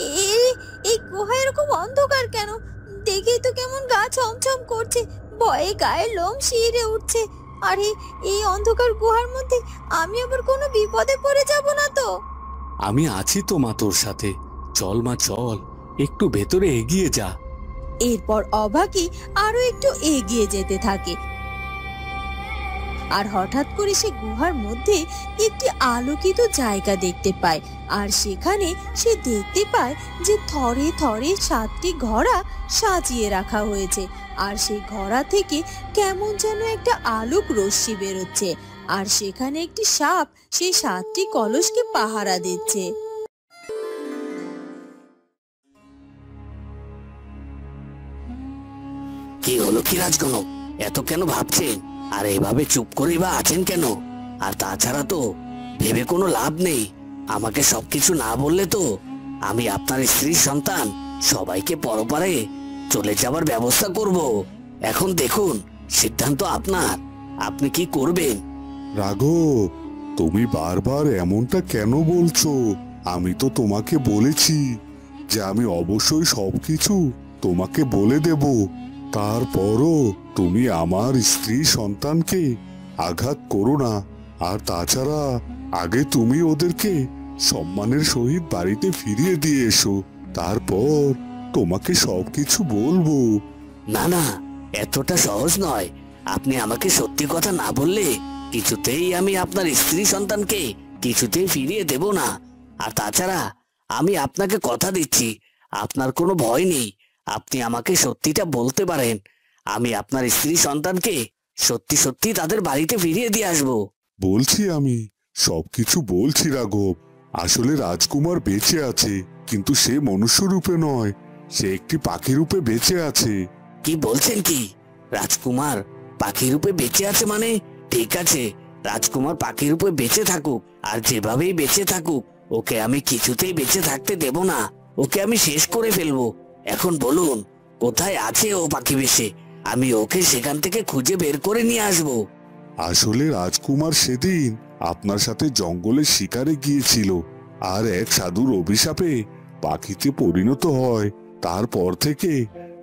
এই এই গুহা এরকম অন্ধকার কেন? দেখেই তো কেমন গা ছমছম করছে, ভয়ে গায়ের লোম শিহরে উঠছে। আরে এই অন্ধকার গুহার মধ্যে আমি আবার কোনো বিপদে পড়ে যাব না তো? আমি আছি তো মা তোর সাথে। চল মা চল, একটু ভেতরে এগিয়ে যা। এরপর অভাগী আরো একটু এগিয়ে যেতে থাকে, আর হঠাৎ করে সে গুহার মধ্যে একটি আলোকিত জায়গা দেখতে পায়। আর সেখানে সে দেখতে পায় যে থরে থরে 7টি ঘোড়া সাজিয়ে রাখা হয়েছে, আর সেই ঘোড়া থেকে কেমন যেন একটা আলোক রশ্মি বেরোচ্ছে, আর সেখানে একটি সাপ সেই 7টি কলসকে পাহারা দিচ্ছে। কি হলো কি রাজকনক, এত কেন ভাবছেন? আর এভাবে চুপ করেই বা আছেন কেন? আর তাছাড়া তো ভেবে কোনো লাভ নেই। আমাকে সবকিছু না বললে তো আমি আপনার স্ত্রীর সন্তান সবাইকে পরপারে চলে যাবার ব্যবস্থা করব। এখন দেখুন, সিদ্ধান্ত আপনার, আপনি কি করবেন? রাঘব, তুমি বারবার এমনটা কেন বলছো? আমি তো তোমাকে বলেছি যে আমি অবশ্যই সবকিছু তোমাকে বলে দেব। তারপরও তুমি আমার স্ত্রী সন্তানকে আঘাত করো না। আর তাছাড়া আগে তুমি ওদেরকে সম্মানের সহিত বাড়িতে ফিরিয়ে দিয়ে এসো, তারপর তোমাকে সবকিছু বলবো। না না, এতটা সহজ নয়। আপনি আমাকে সত্যি কথা না বললে কিছুতেই আমি আপনার স্ত্রী সন্তানকে কিছুতেই ফিরিয়ে দেব না। আর তাছাড়া আমি আপনাকে কথা দিচ্ছি, আপনার কোনো ভয় নেই। আপনি আমাকে সত্যিটা বলতে পারেন, আমি আপনার স্ত্রী সন্তানকে সত্যি সত্যি তাদের বাড়িতে ফিরিয়ে দিয়ে আসবো। বলছি, আমি সবকিছু বলছি রাঘব। আসলে রাজকুমার বেঁচে আছে, কিন্তু সে মনুষ্য রূপে নয়, সে একটি পাখি রূপে বেঁচে আছে। কি বলছেন কি? রাজকুমার পাখি রূপে বেঁচে আছে মানে? ঠিক আছে, রাজকুমার পাখি রূপে বেঁচে থাকুক, আর যেভাবেই বেঁচে থাকুক, ওকে আমি কিছুতেই বেঁচে থাকতে দেব না। ওকে আমি শেষ করে ফেলবো। এখন বলুন, কোথায় আছে ও পাখি বেশে? আমি ওকে সেখান থেকে খুঁজে বের করে নিয়ে আসবো। আসলে রাজকুমার সেদিন আপনার সাথে জঙ্গলে শিকারে গিয়েছিল, আর এক সাধুর অভিশাপে পাখিতে পরিণত হয়। তারপর থেকে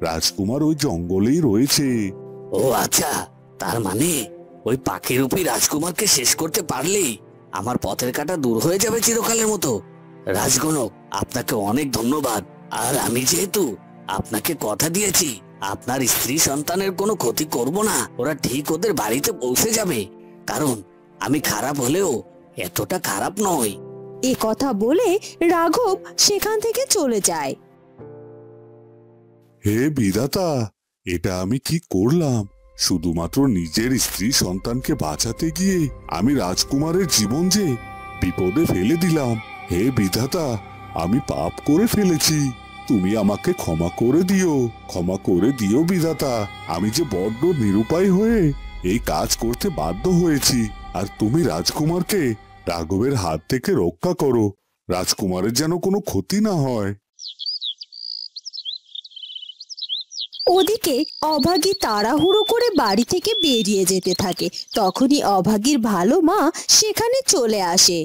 রাজকুমার ওই জঙ্গলেই রয়েছে। ও আচ্ছা, তার মানে ওই পাখি রূপী রাজকুমারকে শেষ করতে পারলেই আমার পথের কাঁটা দূর হয়ে যাবে চিরকালের মতো। রাজগণক, আপনাকে অনেক ধন্যবাদ। আর আমি যেহেতু আপনাকে কথা দিয়েছি আপনার স্ত্রী সন্তানের কোনো ক্ষতি করব না, ওরা ঠিক ওদের বাড়িতে পৌঁছে যাবে, কারণ আমি খারাপ হলেও এতটা খারাপ নয়। এ কথা বলে রাঘব সেখান থেকে চলে যায়। হে বিধাতা, এটা আমি কি করলাম? শুধুমাত্র নিজের স্ত্রী সন্তানকে বাঁচাতে গিয়ে আমি রাজকুমারের জীবন যে বিপদে ফেলে দিলাম। হে বিধাতা, আমি পাপ করে ফেলেছি, তুমি আমাকে ক্ষমা করে দিও, ক্ষমা করে দিও বিধাতা। আমি যে বড্ড নিরুপায় হয়ে এই কাজ করতে বাধ্য হয়েছি। আর তুমি রাজকুমারকে রাঘবের হাত থেকে রক্ষা করো, রাজকুমারের যেন কোনো ক্ষতি না হয়। ওদিকে অভাগী তাড়াহুড়ো করে বাড়ি থেকে বেরিয়ে যেতে থাকে। তখনই অভাগীর ভালো মা সেখানে চলে আসে।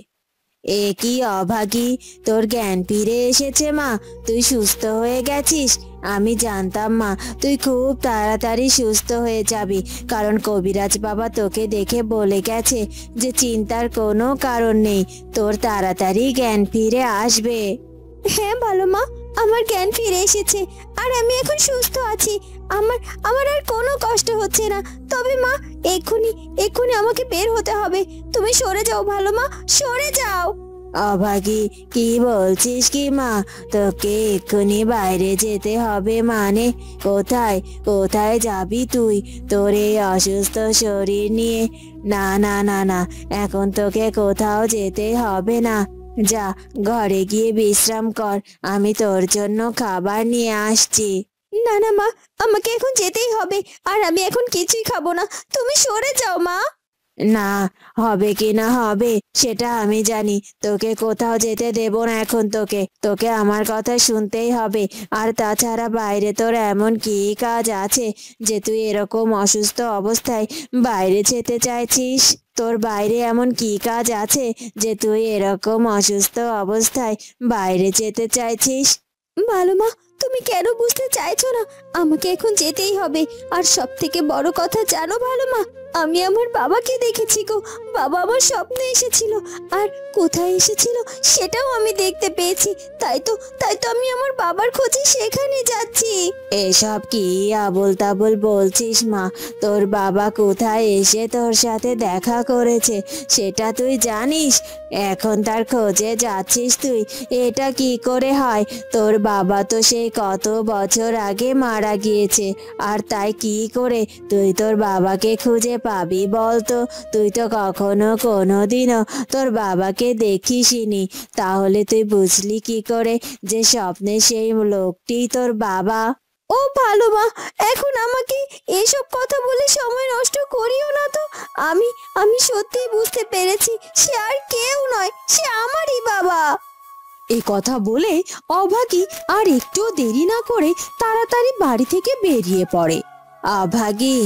এ কি অভাগী, তোর জ্ঞান ফিরে এসেছে মা, তুই সুস্থ হয়ে গেছিস। আমি জানতাম মা, তুই খুব তাড়াতাড়ি সুস্থ হয়ে যাবি, কারণ কবিরাজ বাবা তোকে দেখে বলে গেছে যে চিন্তার কোনো কারণ নেই, তোর তাড়াতাড়ি জ্ঞান ফিরে আসবে। হ্যাঁ ভালো মা, আমার জ্ঞান ফিরে এসেছে, আর আমি এখন সুস্থ আছি। আমার আমার আর কোনো কষ্ট হচ্ছে না। তবে মা, এক্ষুনি এক্ষুনি আমাকে বের হতে হবে। তুমি সরে যাও ভালো মা, সরে যাও। অভাগী, কি বলছিস কি মা? তোকে এক্ষুনি বাইরে যেতে হবে মানে? কোথায় কোথায় যাবি তুই তোর এই অসুস্থ শরীর নিয়ে? না না না না, এখন তোকে কোথাও যেতে হবে না। যা, ঘরে গিয়ে বিশ্রাম কর, আমি তোর জন্য খাবার নিয়ে আসছি। না না মা, আমাকে এখন যেতেই হবে, আর আমি এখন কিছুই খাবো না। তুমি সরে যাও মা। না, হবে কি না হবে সেটা আমি জানি, তোকে কোথাও যেতে দেব না এখন। তোকে তোকে আমার কথা শুনতেই হবে। আর তাছাড়া বাইরে তোর এমন কি কাজ আছে যে তুই এরকম অসুস্থ অবস্থায় বাইরে যেতে চাইছিস? তোর বাইরে এমন কি কাজ আছে যে তুই এরকম অসুস্থ অবস্থায় বাইরে যেতে চাইছিস? ভালো মা, তুমি কেন বুঝতে চাইছো না? আমাকে এখন যেতেই হবে। আর সব থেকে বড় কথা জানো ভালো মা, আমি আমার বাবাকে দেখেছি গো। বাবা আমার স্বপ্নে এসেছিল, আর কোথায় এসেছিল সেটাও আমি দেখতে পেয়েছি। তাই তো আমি আমার বাবার খোঁজে সেখানে যাচ্ছি। এসব কি আবোল তাবোল বলছিস মা? তোর বাবা কোথায় এসে তোর সাথে দেখা করেছে সেটা তুই জানিস? এখন তার খোঁজে যাচ্ছিস তুই? এটা কি করে হয়? তোর বাবা তো সেই কত বছর আগে মারা গিয়েছে, আর তাই কি করে তুই তোর বাবাকে খুঁজে পাবি বলতো? তুই তো কখনো কোনোদিনও তোর বাবাকে দেখিসনি, তাহলে তুই বুঝলি কি করে যে স্বপ্নে সেই লোকটি তোর বাবা? ও ভালো মা, এখন আমাকে এসব কথা বলে সময় নষ্ট করিও না তো। আমি আমি সত্যি বুঝতে পেরেছি সে আর কেউ নয়, সে আমারই বাবা। এই কথা বলে অভাগী আর একটু দেরি না করে তাড়াতাড়ি বাড়ি থেকে বেরিয়ে পড়ে। অভাগী,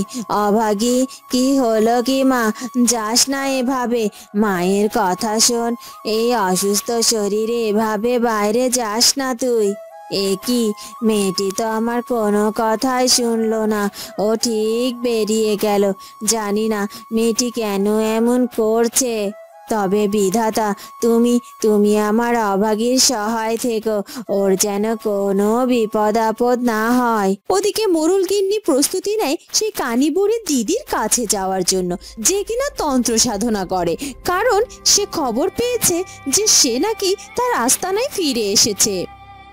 অভাগী, কি হলো কি মা? যাস না এভাবে, মায়ের কথা শোন। এই অসুস্থ শরীরে এভাবে বাইরে যাস না তুই। এ কি, মেয়েটি তো আমার কোনো কথাই শুনলো না, ও ঠিক বেরিয়ে গেল। জানি না মেয়েটি কেন এমন করছে। তবে বিধাতা, তুমি আমার অভাগীর সহায় থেকো, ওর যেন কোনো বিপদ আপদ না হয়। ওদিকে মোরুল গিন্নি প্রস্তুতি নেয় সেই কানিবুড়ি দিদির কাছে যাওয়ার জন্য, যে কিনা তন্ত্র সাধনা করে। কারণ সে খবর পেয়েছে যে সে নাকি তার আস্তানায় ফিরে এসেছে।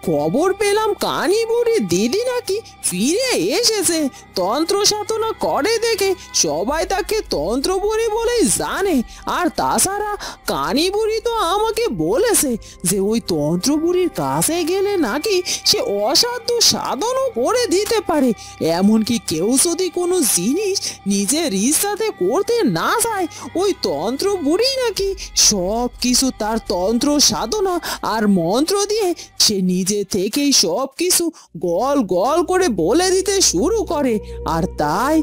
খবর পেলাম কানি বুড়ি দিদি নাকি ফিরে এসেছে। তন্ত্র সাধনা করে দেখে সবাই তাকে তন্ত্র বুড়ি বলেই জানে। আর তাছাড়া কানি বুড়ি তো আমাকে বলেছে যে ওই তন্ত্র বুড়ির কাছে গেলে নাকি সে অসাধ্য সাধনও করে দিতে পারে। এমনকি কেউ যদি কোনো জিনিস নিজের ইচ্ছাতে করতে না চায়, ওই তন্ত্র বুড়ি নাকি সব কিছু তার তন্ত্র সাধনা আর মন্ত্র দিয়ে সে নিজে থেকেই সব কিছু গল গল করে বলে দিতে শুরু করে। আর তাই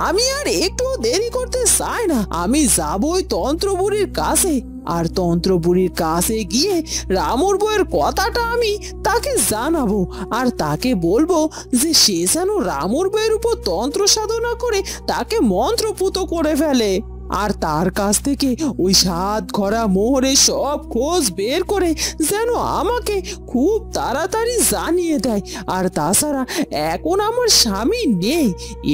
আমি আর একটু দেরি করতে চাই না, আমি যাব ওই তন্ত্র বুড়ির কাছে। আর তন্ত্র বুড়ির কাছে গিয়ে রামুর বউয়ের কথাটা আমি তাকে জানাবো, আর তাকে বলবো যে সে যেন রামুর বউয়ের উপর তন্ত্র সাধনা করে তাকে মন্ত্রপুত করে ফেলে। আর তার কাছ থেকে ওই সাত ঘরা মোহরের সব খোঁজ বের করে যেন আমাকে খুব তাড়াতাড়ি জানিয়ে দেয়। আর তাছাড়া এখন আমার স্বামী নেই,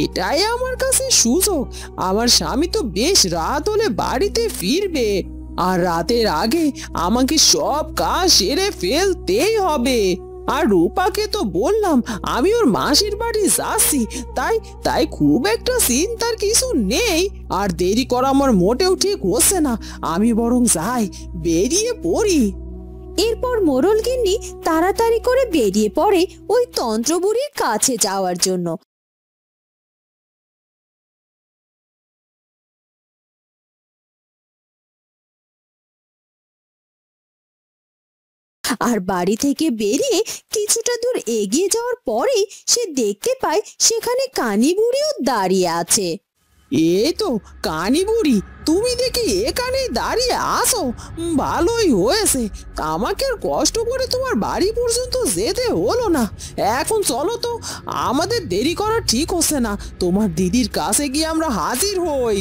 এটাই আমার কাছে সুযোগ। আমার স্বামী তো বেশ রাত হলে বাড়িতে ফিরবে, আর রাতের আগে আমাকে সব কাজ সেরে ফেলতেই হবে। আর রূপাকে তো বললাম আমি ওর মাসির বাড়ি যাচ্ছি, তাই খুব একটা চিন্তার কিছু নেই। আর দেরি করা আমার মোটেও ঠিক হচ্ছে না, আমি বরং যাই, বেরিয়ে পড়ি। এরপর মোরল গিন্নি তাড়াতাড়ি করে বেরিয়ে পড়ে ওই তন্ত্র বুড়ির কাছে যাওয়ার জন্য। আর বাড়ি থেকে বেরিয়ে কিছুটা দূর এগিয়ে যাওয়ার পরে সে দেখতে পায় সেখানে কানি বুড়িও দাঁড়িয়ে আছে। এই তো কানি বুড়ি, তুমি দেখি এখানেই দাঁড়িয়ে আসো, ভালোই হয়েছে। আমাকে আর কষ্ট করে তোমার বাড়ি পর্যন্ত যেতে হলো না। এখন চলো তো, আমাদের দেরি করা ঠিক হচ্ছে না, তোমার দিদির কাছে গিয়ে আমরা হাজির হই।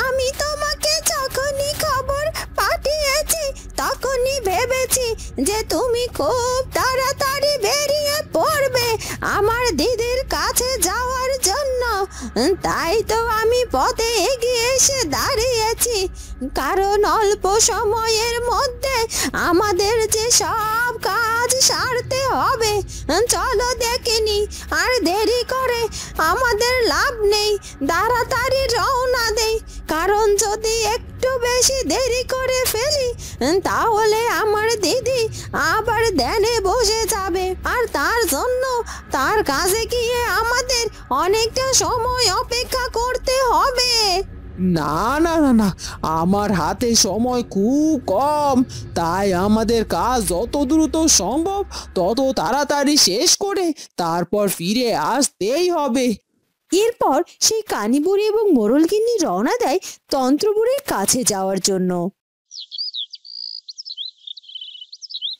আমি তোমাকে যখনই খবর পাঠিয়েছি তখনই ভেবেছি যে তুমি খুব তাড়াতাড়ি বেরিয়ে পড়বে আমার দিদির কাছে যাওয়ার জন্য। তাই তো আমি পথে এগিয়ে এসে দাঁড়িয়েছি, কারণ অল্প সময়ের মধ্যে আমাদের যে সব কাজ সারতে হবে। চলো দেখিনি, আর দেরি করে আমাদের লাভ নেই, তাড়াতাড়ি রওনা দেই। কারণ যদি একটু বেশি দেরি করে ফেলি তাহলে আমার দিদি আবার ধ্যানে বসে যাবে, আর তার জন্য তার কাছে গিয়ে আমাদের অনেকটা সময় অপেক্ষা করতে হবে। না না না না, আমার হাতে সময় খুব কম, তাই আমাদের কাজ যত দ্রুত সম্ভব তত তাড়াতাড়ি শেষ করে তারপর ফিরে আসতেই হবে। এরপর সেই কানিবুড়ি এবং মোড়লগিন্নি রওনা দেয় তন্ত্রবুড়ির কাছে যাওয়ার জন্য।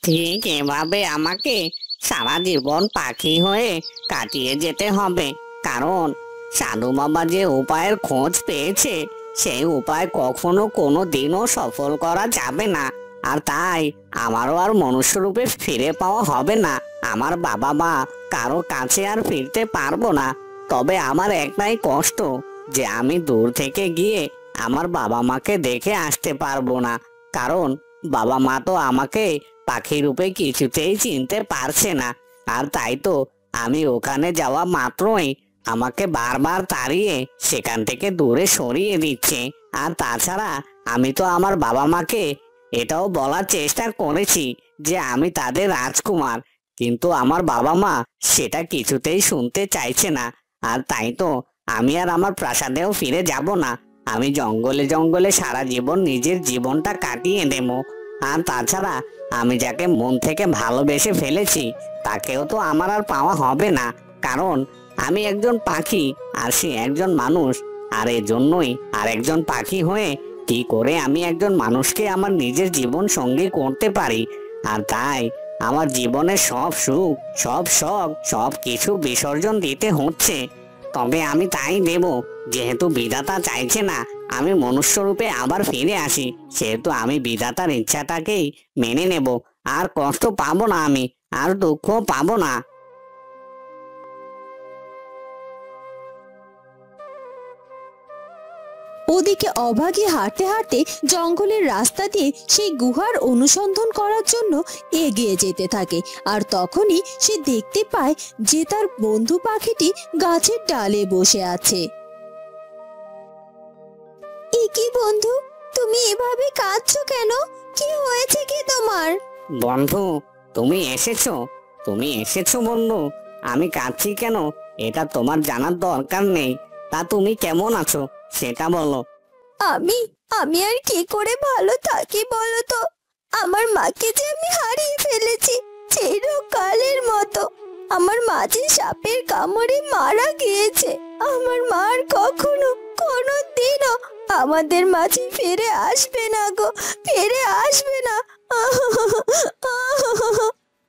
ঠিক এভাবে আমাকে সারা জীবন পাখি হয়ে কাটিয়ে যেতে হবে, কারণ সাধু বাবা যে উপায়ের খোঁজ পেয়েছে সেই উপায় কখনো কোনো দিনও সফল করা যাবে না। আর তাই আমারও আর মনুষ্য রূপে ফিরে পাওয়া হবে না। আমার বাবা মা কারো কাছে আর ফিরতে পারবো না। তবে আমার একটাই কষ্ট যে আমি দূর থেকে গিয়ে আমার বাবা মাকে দেখে আসতে পারবো না, কারণ বাবা মা তো আমাকে পাখি রূপে কিছুতেই চিনতে পারছে না। আর তাই তো আমি ওখানে যাওয়া মাত্রই আমাকে বারবার তাড়িয়ে সেখান থেকে দূরে সরিয়ে দিচ্ছে। আর তাছাড়া আমি তো আমার বাবা মাকে এটাও বলার চেষ্টা করেছি যে আমি তাদের রাজকুমার, কিন্তু আমার বাবা মা সেটা কিছুতেই শুনতে চাইছে না। আর তাই তো আমি আর আমার প্রাসাদেও ফিরে যাব না। আমি জঙ্গলে জঙ্গলে সারা জীবন নিজের জীবনটা কাটিয়ে দেব। আর তাছাড়া আমি যাকে মন থেকে ভালোবেসে ফেলেছি তাকেও তো আমার আর পাওয়া হবে না, কারণ আমি একজন পাখি আর সে একজন মানুষ। আর এজন্যই আর একজন পাখি হয়ে কি করে আমি একজন মানুষকে আমার নিজের জীবন সঙ্গী করতে পারি। আর তাই আমার জীবনের সব সুখ, সব শখ, সব কিছু বিসর্জন দিতে হচ্ছে। তবে আমি তাই দেব, যেহেতু বিধাতা চাইছে না আমি মনুষ্য রূপে আবার ফিরে আসি, সেহেতু আমি বিধাতার ইচ্ছাটাকেই মেনে নেব। আর কষ্ট পাবো না, আমি আর দুঃখ পাবো না। ওদিকে অভাগী হাঁটতে হাঁটতে জঙ্গলের রাস্তা দিয়ে সেই গুহার অনুসন্ধান করার জন্য এগিয়ে যেতে থাকে। আর তখনই সে দেখতে পায় যে তার বন্ধু পাখিটি গাছের ডালে বসে আছে। কি বন্ধু, তুমি এভাবে কাঁদছো কেন? কি হয়েছে কি তোমার? বন্ধু, তুমি এসেছো? তুমি এসেছো বন্ধু। আমি কাঁদছি কেন এটা তোমার জানার দরকার নেই। তা তুমি কেমন আছো সেটা বলো। আমি আমি আর কি করে ভালো থাকি বলো তো? আমার মাকে যে আমি হারিয়ে ফেলেছি চিরকালের মতো। আমার মা যে সাপের কামড়ে মারা গিয়েছে। আমার মা আর কখনো কোনোদিনও আমাদের মাঝে ফিরে আসবে না গো, ফিরে আসবে না।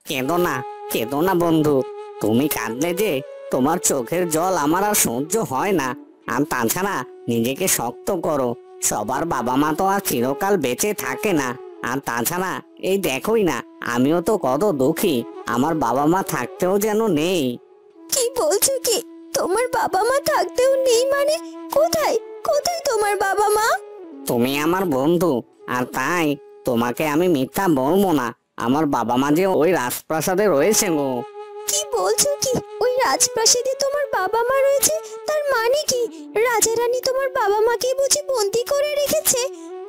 কেঁদো না, কেঁদো না বন্ধু। তুমি কাঁদলে যে তোমার চোখের জল আমার আর সহ্য হয় না। আর তাছাড়া নিজেকে শক্ত করো। সবার বাবা মা তো আর চিরকাল বেঁচে থাকে না। আর তাছাড়া এই দেখোই না, আমিও তো কত দুঃখী। আমার বাবা মা থাকতেও যেন নেই। কি বলছো কি? তোমার বাবা মা থাকতেও নেই মানে? কোথায় কোথায় তোমার বাবা মা? তুমি আমার বন্ধু, আর তাই তোমাকে আমি মিথ্যা বলবো না। আমার বাবা মা যে ওই রাজপ্রাসাদে রয়েছে গো। কি বলছো কি? ওই রাজপ্রাসাদে তোমার বাবা মা রয়েছে? তার মানে কি রাজা রানী তোমার বাবা মাকে বুঝি বন্দি করে রেখেছে?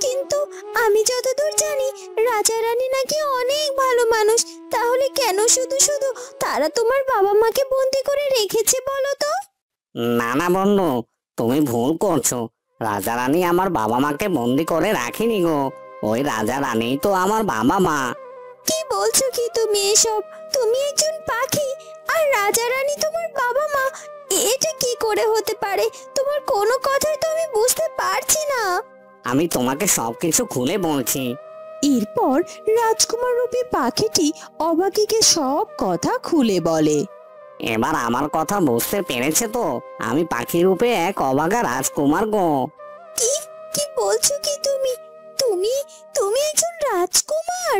কিন্তু আমি যতদূর জানি রাজা রানী নাকি অনেক ভালো মানুষ। তাহলে কেন শুধু শুধু তারা তোমার বাবা মাকে বন্দি করে রেখেছে বলো তো? না না বন্ধু, তুমি ভুল করছো। রাজা রানী আমার বাবা মাকে বন্দি করে রাখিনি গো। ওই রাজা রানী তো আমার বাবা মা। কি বলছো কি তুমি এসব? তুমি একজন পাখি আর রাজা রানী তোমার বাবা মা? এটা কি করে হতে পারে? তোমার কোনো কথাই তো আমি বুঝতে পারছি না। আমি তোমাকে সবকিছু খুলে বলছি। এরপর রাজকুমার রূপী পাখিটি অভাগীকে সব কথা খুলে বলে। এবার আমার কথা বুঝতে পেরেছে তো? আমি পাখি রূপে এক অভাগা রাজকুমার গো। কি কি বলছো কি তুমি? তুমি তুমি একজন রাজকুমার?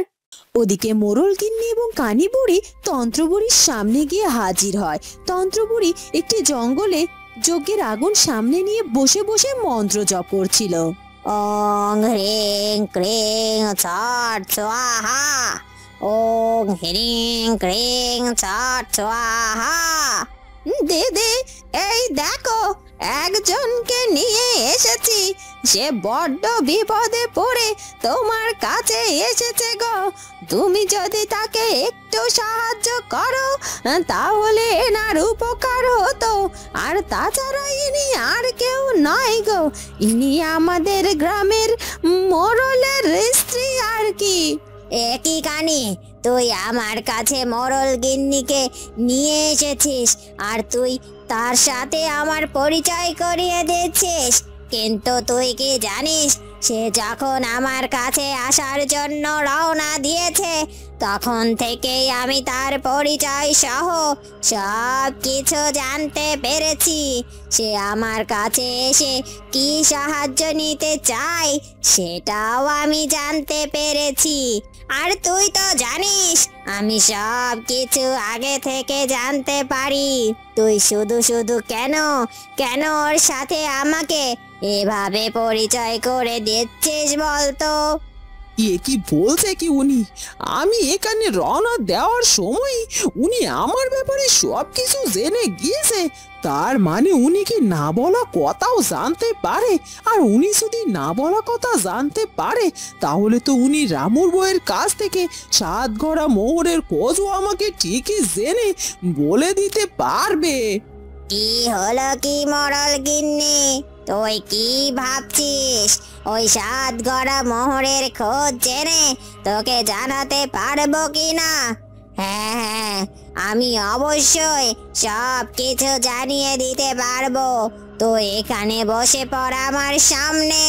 ওদিকে মোড়লগিন্নি এবং কানিবুড়ি তন্ত্রবুড়ির সামনে গিয়ে হাজির হয়। তন্ত্রবুড়ি একটি জঙ্গলে যজ্ঞের আগুন সামনে নিয়ে বসে বসে মন্ত্র জপ করছিল। ওং হ্রিং ক্রিং ছট স্বাহা, ওং হ্রিং ক্রিং ছট স্বাহা। দে দে, এই দেখো একজনকে নিয়ে এসেছি। সে বড্ড বিপদে পড়ে তোমার কাছে এসেছে গো। তুমি যদি তাকে একটু সাহায্য করো তাহলে এনার উপকার হতো। আর তাছাড়া ইনি আর কেউ নয় গো, ইনি আমাদের গ্রামের মোড়লের স্ত্রী আর কি। একই কানি, তুই আমার কাছে মোড়ল গিন্নিকে নিয়ে এসেছিস আর তুই তার সাথে আমার পরিচয় করিয়ে দিচ্ছিস। কিন্তু তুই কি জানিস, সে যখন আমার কাছে আসার জন্য রওনা দিয়েছে তখন থেকেই আমি তার পরিচয় সহ সব কিছু জানতে পেরেছি। সে আমার কাছে এসে কি সাহায্য নিতে চায় সেটাও আমি জানতে পেরেছি। আর তুই তো জানিস আমি সব কিছু আগে থেকে জানতে পারি। তুই শুধু শুধু কেন কেন ওর সাথে আমাকে এভাবে পরিচয় করে দিচ্ছিস বলতো? এ কি বলছে কি উনি? আমি এখানে রওনা দেওয়ার সময় উনি আমার ব্যাপারে সবকিছু জেনে গিয়েছে। তার মানে উনি কি না বলা কথাও জানতে পারে? আর উনি যদি না বলা কথা জানতে পারে তাহলে তো উনি রামুর বউয়ের কাছ থেকে 7 গড়া মোহরের খোঁজও আমাকে ঠিকই জেনে বলে দিতে পারবে। কি হলো কি মরল গিন্নি, তুই কি ভাবছিস ওই 7 গড়া মোহরের খোঁজ জেনে তোকে জানাতে পারবো কি না? হ্যাঁ হ্যাঁ, আমি অবশ্যই সব কিছু জানিয়ে দিতে পারবো। তুই এখানে বসে পড় আমার সামনে।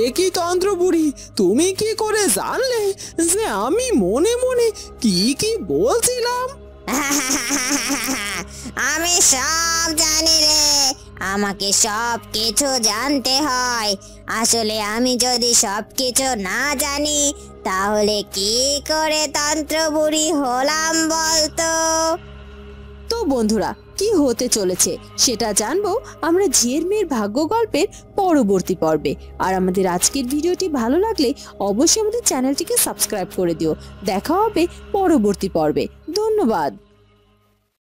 এ কি তন্ত্র বুড়ি, তুমি কি করে জানলে যে আমি মনে মনে কি কি বলছিলাম? আমি সব জানি রে, আমাকে সব কিছু জানতে হয়। আসলে আমি যদি সব কিছু না জানি তাহলে কি করে তন্ত্র বুড়ি হলাম বলতো? তো বন্ধুরা, কি হতে চলেছে সেটা জানবো আমরা ঝিয়ের মেয়ের ভাগ্য গল্পের পরবর্তী পর্বে। আর আমাদের আজকের ভিডিওটি ভালো লাগলে অবশ্যই আমাদের চ্যানেলটিকে সাবস্ক্রাইব করে দিও। দেখা হবে পরবর্তী পর্বে। ধন্যবাদ।